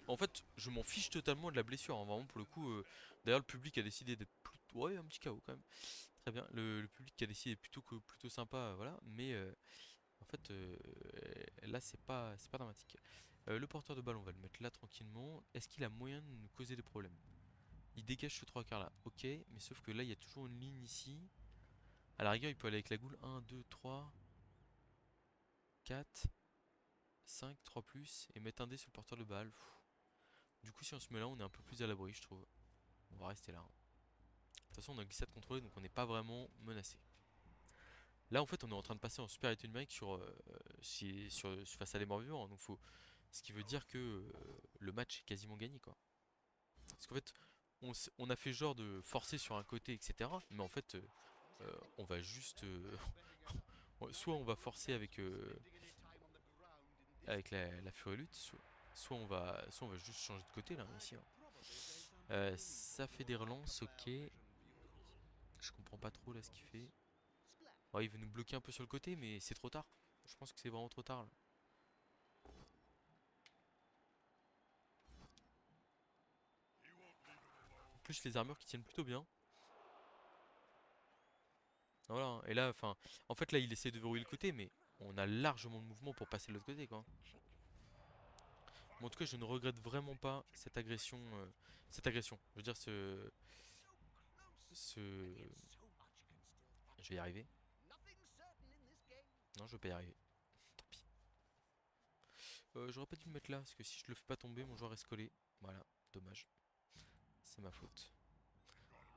En fait, je m'en fiche totalement de la blessure, hein. Vraiment, pour le coup. D'ailleurs, le public a décidé d'être plutôt. Ouais, un petit KO quand même. Très bien. Le public a décidé plutôt sympa. Voilà. Mais en fait, là, c'est pas dramatique. Le porteur de balle, on va le mettre là tranquillement. Est-ce qu'il a moyen de nous causer des problèmes? Il dégage ce 3 quarts là. Ok. Mais sauf que là, il y a toujours une ligne ici. À la rigueur, il peut aller avec la goule. 1, 2, 3, 4, 5, 3 plus. Et mettre un dé sur le porteur de balle. Du coup, si on se met là, on est un peu plus à l'abri, je trouve. On va rester là, hein. De toute façon, on a glissade contrôlée, donc on n'est pas vraiment menacé. Là, en fait, on est en train de passer en supériorité numérique face à des morts vivants, hein. Donc ce qui veut dire que le match est quasiment gagné, quoi. Parce qu'en fait, on a fait genre de forcer sur un côté, etc. Mais en fait, on va juste. Soit on va forcer avec la Furelute, soit on va juste changer de côté là, ici, hein. Ça fait des relances, ok. Je comprends pas trop là ce qu'il fait. Ouais, il veut nous bloquer un peu sur le côté, mais c'est trop tard. Je pense que c'est vraiment trop tard là. En plus, les armures qui tiennent plutôt bien. Voilà, hein. Et là, enfin, en fait, là, il essaie de verrouiller le côté, mais on a largement de mouvement pour passer de l'autre côté, quoi. Mais en tout cas, je ne regrette vraiment pas cette agression. Cette agression. Je veux dire, ce. Je vais y arriver. Non, je vais pas y arriver. Tant pis. J'aurais pas dû me mettre là, parce que si je le fais pas tomber, mon joueur reste collé. Voilà, dommage. C'est ma faute.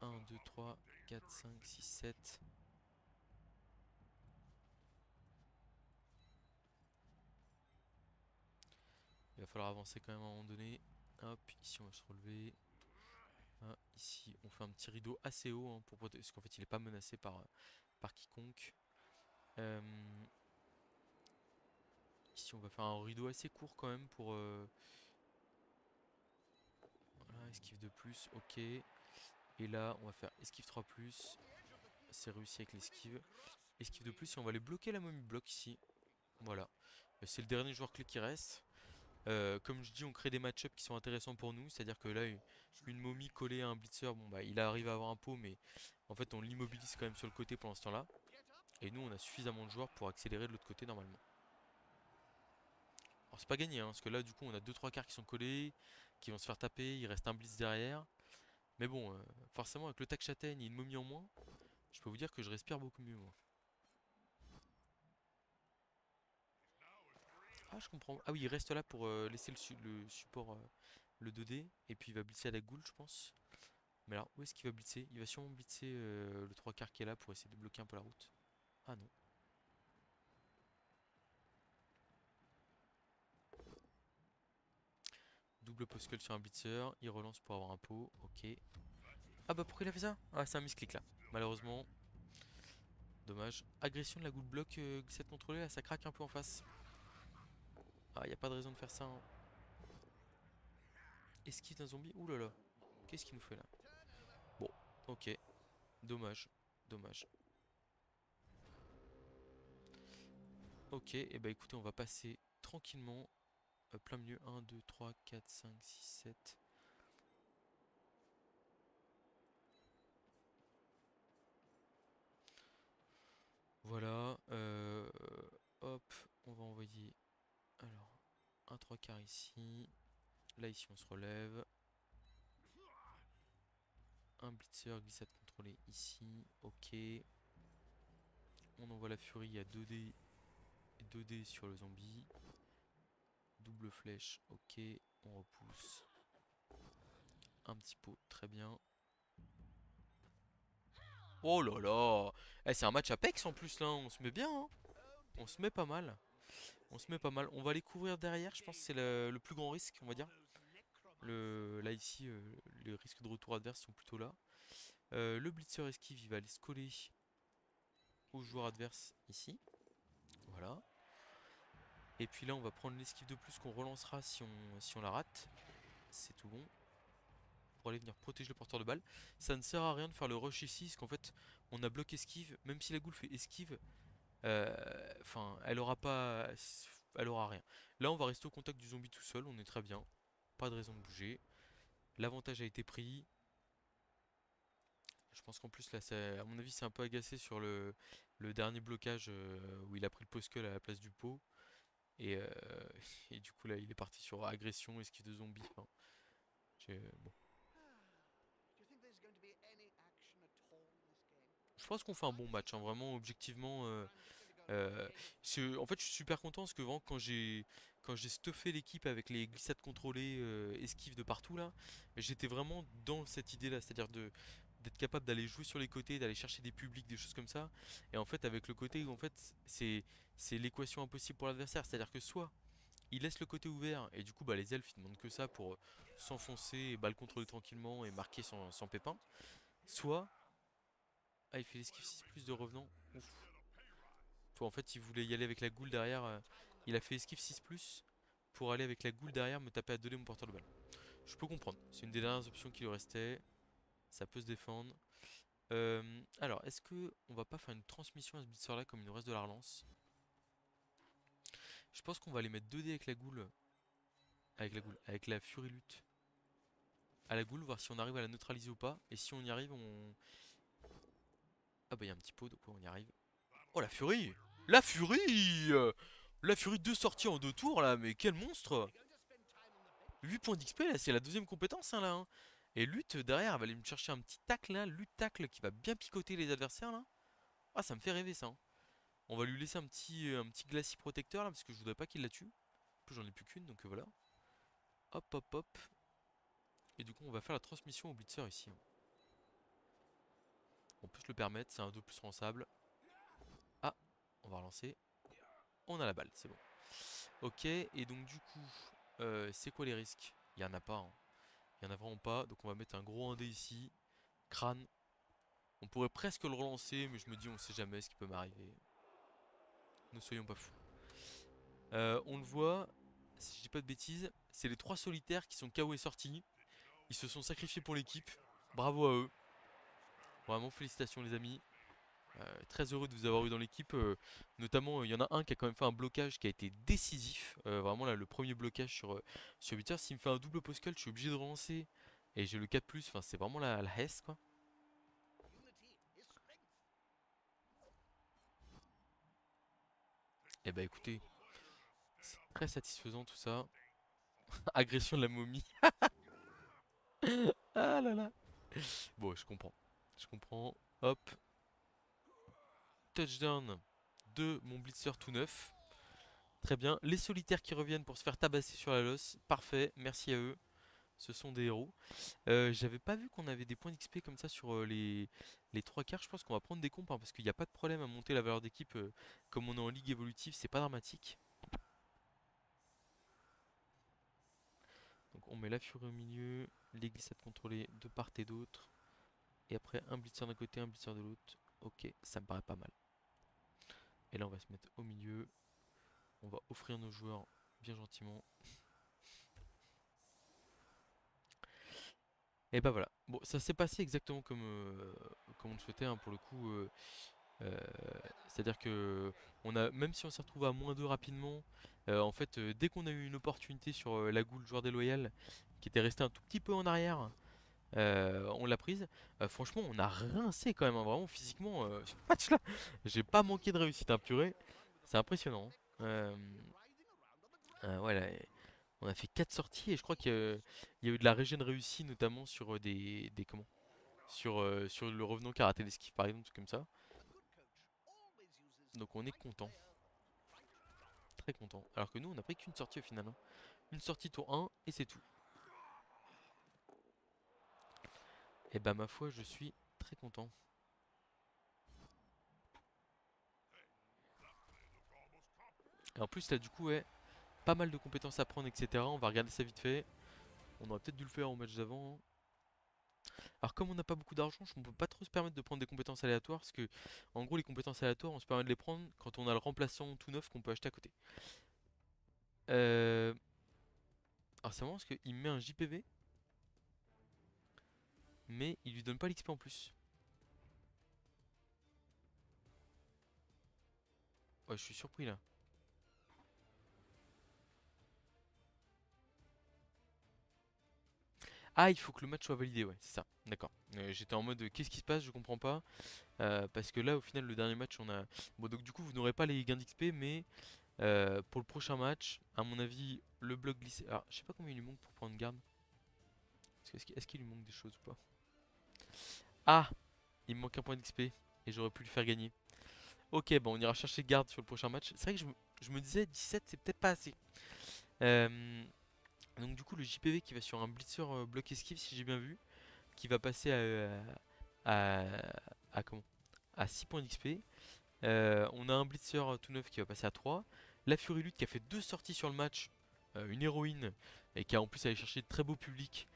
1, 2, 3, 4, 5, 6, 7. Il va falloir avancer quand même à un moment donné. Hop, ici on va se relever. Ah, ici on fait un petit rideau assez haut hein, pour protéger, parce qu'en fait il est pas menacé par quiconque. Euh, Ici on va faire un rideau assez court quand même pour... Voilà, esquive de plus, ok. Et là on va faire esquive 3+. C'est réussi avec l'esquive. Esquive de plus et on va aller bloquer la momie bloc ici. Voilà. C'est le dernier joueur clé qui reste. Comme je dis, on crée des match-ups qui sont intéressants pour nous. C'est-à-dire que là, une momie collée à un blitzer, bon bah il arrive à avoir un pot, mais en fait on l'immobilise quand même sur le côté pendant ce temps-là. Et nous on a suffisamment de joueurs pour accélérer de l'autre côté normalement. Alors c'est pas gagné, hein, parce que là du coup on a 2-3 quarts qui sont collés, qui vont se faire taper, il reste un blitz derrière. Mais bon, forcément avec le tac châtaigne et une momie en moins, je peux vous dire que je respire beaucoup mieux moi. Ah je comprends. Ah oui il reste là pour laisser le support, le 2D, et puis il va blitzer à la goule je pense. Mais alors où est-ce qu'il va blitzer? Il va sûrement blitzer le 3 quarts qui est là pour essayer de bloquer un peu la route. Ah non. Double post sur un blitzer, il relance pour avoir un pot, ok. Ah bah pourquoi il a fait ça? Ah c'est un misclick là, malheureusement. Dommage. Agression de la goule bloc glissade contrôlée, là ça craque un peu en face. Ah y a pas de raison de faire ça hein. Esquive d'un zombie, ouh là là. Qu'est-ce qu'il nous fait là? Bon, ok. Dommage, dommage. Ok, et bah écoutez on va passer tranquillement. Plein milieu, 1, 2, 3, 4, 5, 6, 7. Voilà, hop, on va envoyer alors un 3 quarts ici. Là ici on se relève. Un blitzer glissade contrôlée ici. Ok. On envoie la furie à 2D et 2D sur le zombie. Double flèche, ok. On repousse. Un petit pot, très bien. Oh là là. Eh, c'est un match Apex en plus là, on se met bien hein. On se met pas mal. On se met pas mal. On va aller couvrir derrière, je pense que c'est le plus grand risque, on va dire. Là ici, les risques de retour adverse sont plutôt là. Le blitzer esquive, il va aller se coller au joueur adverse ici. Voilà. Et puis là, on va prendre l'esquive de plus qu'on relancera si on la rate. C'est tout bon. Pour aller venir protéger le porteur de balle. Ça ne sert à rien de faire le rush ici, parce qu'en fait, on a bloqué esquive. Même si la goule fait esquive, enfin, elle aura pas... Elle aura rien. Là, on va rester au contact du zombie tout seul, on est très bien. Pas de raison de bouger. L'avantage a été pris. Je pense qu'en plus, là, à mon avis, c'est un peu agacé sur le dernier blocage où il a pris le post à la place du pot. Et, et du coup, là, il est parti sur agression, esquive de zombie. Enfin, bon. Je pense qu'on fait un bon match, hein, vraiment, objectivement. Euh, En fait, je suis super content parce que vraiment, quand j'ai stuffé l'équipe avec les glissades contrôlées, esquives de partout là, j'étais vraiment dans cette idée-là, c'est-à-dire d'être capable d'aller jouer sur les côtés, d'aller chercher des publics, des choses comme ça. Et en fait, avec le côté où en fait, c'est l'équation impossible pour l'adversaire, c'est-à-dire que soit il laisse le côté ouvert et du coup, bah, les elfes ils demandent que ça pour s'enfoncer et balle contrôler tranquillement et marquer sans pépin. Soit, ah, il fait l'esquive 6+ de revenant. Ouf. En fait, il voulait y aller avec la goule derrière. Il a fait esquive 6+ pour aller avec la goule derrière me taper à 2D mon porteur de balle. Je peux comprendre. C'est une des dernières options qui lui restait. Ça peut se défendre. Alors, est-ce que on va pas faire une transmission à ce blitzer là comme il nous reste de la relance? Je pense qu'on va aller mettre 2D avec la goule. Avec la furie lutte à la goule, voir si on arrive à la neutraliser ou pas. Et si on y arrive, on. Ah bah il y a un petit pot, donc ouais, on y arrive. Oh la furie! La furie! La furie, 2 sorties en 2 tours là, mais quel monstre! 8 points d'XP là, c'est la deuxième compétence hein, là. Hein. Et lutte derrière, elle va aller me chercher un petit tacle là, lutte tacle qui va bien picoter les adversaires là. Ah ça me fait rêver ça. Hein. On va lui laisser un petit glacis protecteur là parce que je voudrais pas qu'il la tue. En plus j'en ai plus qu'une donc voilà. Hop hop hop. Et du coup on va faire la transmission au blitzer ici. Hein. On peut se le permettre, c'est un 2+ rançable. Ah, on va relancer. On a la balle, c'est bon. Ok, et donc du coup, c'est quoi les risques? Il y en a pas, hein. Il y en a vraiment pas. Donc on va mettre un gros 1D ici. Crâne. On pourrait presque le relancer, mais je me dis on sait jamais ce qui peut m'arriver. Ne soyons pas fous. On le voit, si je dis pas de bêtises, c'est les 3 solitaires qui sont KO et sortis. Ils se sont sacrifiés pour l'équipe. Bravo à eux. Vraiment félicitations les amis. Très heureux de vous avoir eu dans l'équipe. Notamment, il y en a un qui a quand même fait un blocage qui a été décisif. Vraiment là, le premier blocage sur 8 heures. S'il me fait un double post-cult, je suis obligé de relancer. Et j'ai le 4+. Enfin, c'est vraiment la hesse quoi. Et bah écoutez, c'est très satisfaisant tout ça. Agression de la momie. Ah là là. Bon, je comprends. Je comprends. Hop. Touchdown de mon blitzer tout neuf. Très bien. Les solitaires qui reviennent pour se faire tabasser sur la losse. Parfait. Merci à eux. Ce sont des héros. J'avais pas vu qu'on avait des points d'XP comme ça sur les 3 quarts. Je pense qu'on va prendre des comptes hein, parce qu'il n'y a pas de problème à monter la valeur d'équipe comme on est en ligue évolutive. C'est pas dramatique. Donc on met la furie au milieu. Les glissades contrôlées de part et d'autre. Et après un blitzer d'un côté, un blitzer de l'autre. Ok, ça me paraît pas mal. Et là on va se mettre au milieu. On va offrir nos joueurs bien gentiment. Et bah voilà. Bon, ça s'est passé exactement comme on le souhaitait hein, pour le coup. Euh, C'est-à-dire que même si on s'est retrouvé à -2 rapidement, en fait, dès qu'on a eu une opportunité sur la goule joueur déloyal, qui était resté un tout petit peu en arrière, on l'a prise. Franchement, on a rincé quand même, hein, vraiment physiquement. Ce match-là, j'ai pas manqué de réussite, hein, purée. C'est impressionnant, hein. Ouais, là, on a fait 4 sorties et je crois qu'il y a eu de la régène réussie, notamment sur des comment? Sur le revenant karaté d'esquive par exemple, tout comme ça. Donc on est content, très content. Alors que nous, on n'a pris qu'une sortie au final, hein. Une sortie tour 1 et c'est tout. Et bah ma foi, je suis très content. Et en plus là du coup, ouais, pas mal de compétences à prendre, etc. On va regarder ça vite fait. On aurait peut-être dû le faire au match d'avant, hein. Alors comme on n'a pas beaucoup d'argent, on peut pas trop se permettre de prendre des compétences aléatoires parce que en gros les compétences aléatoires on se permet de les prendre quand on a le remplaçant tout neuf qu'on peut acheter à côté. Euh... Alors c'est marrant parce qu'il me met un JPV mais il lui donne pas l'XP en plus. Ouais, je suis surpris là. Ah, il faut que le match soit validé, ouais, c'est ça. D'accord. J'étais en mode qu'est-ce qui se passe, je comprends pas. Parce que là, au final, le dernier match, on a. Bon, donc du coup, vous n'aurez pas les gains d'XP, mais pour le prochain match, à mon avis, le bloc glissé. Alors, je sais pas combien il lui manque pour prendre garde. Est-ce qu'il lui manque des choses ou pas? Ah, il me manque un point d'XP et j'aurais pu lui faire gagner. Ok, bon, on ira chercher garde sur le prochain match. C'est vrai que je me disais 17, c'est peut-être pas assez. Euh, donc du coup, le JPV qui va sur un blitzer bloc esquive, si j'ai bien vu, qui va passer à, comment? À 6 points d'XP. On a un blitzer tout neuf qui va passer à 3. La Fury Lutte qui a fait 2 sorties sur le match, une héroïne, et qui a en plus allé chercher de très beaux publics,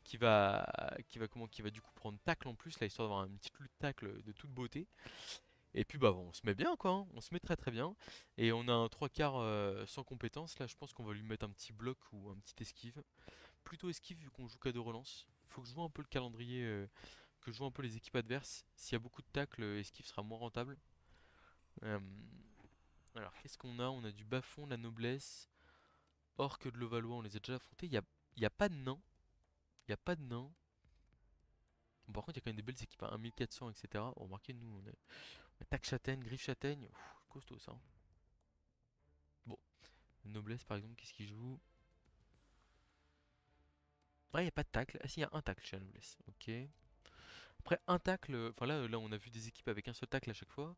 qui va du coup prendre tacle en plus, là, histoire d'avoir une petite lutte tacle de toute beauté. Et puis bah bon, on se met bien quoi, hein. On se met très très bien. Et on a un 3 quarts sans compétence, là je pense qu'on va lui mettre un petit bloc ou un petit esquive. Plutôt esquive vu qu'on joue qu'à 2 relances. Faut que je vois un peu le calendrier, que je vois un peu les équipes adverses. S'il y a beaucoup de tacles, esquive sera moins rentable. Euh, alors qu'est-ce qu'on a? On a du bas-fond, de la noblesse. Orc de Levallois, on les a déjà affrontés. Il y a pas de nains. Il y a pas de nains. Bon, par contre, il y a quand même des belles équipes à 1400, etc. Oh, remarquez, nous, on est attaque châtaigne, griffe châtaigne. Ouf, costaud ça, hein. Bon, noblesse par exemple, qu'est-ce qu'il joue? Ouais, il n'y a pas de tacle. Ah si, il y a un tacle chez la noblesse. Ok. Après, un tacle. Enfin là, on a vu des équipes avec un seul tacle à chaque fois.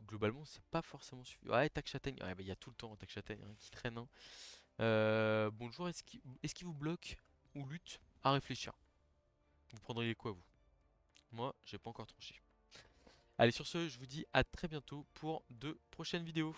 Globalement, c'est pas forcément suffisant. Ouais, tac châtaigne. Ouais, bah, il y a tout le temps un tac châtaigne hein, qui traîne, hein. Bonjour, est-ce qu'il vous bloque ou lutte? À réfléchir. Vous prendriez quoi, vous? Moi, j'ai pas encore tranché. Allez, sur ce, je vous dis à très bientôt pour de prochaines vidéos.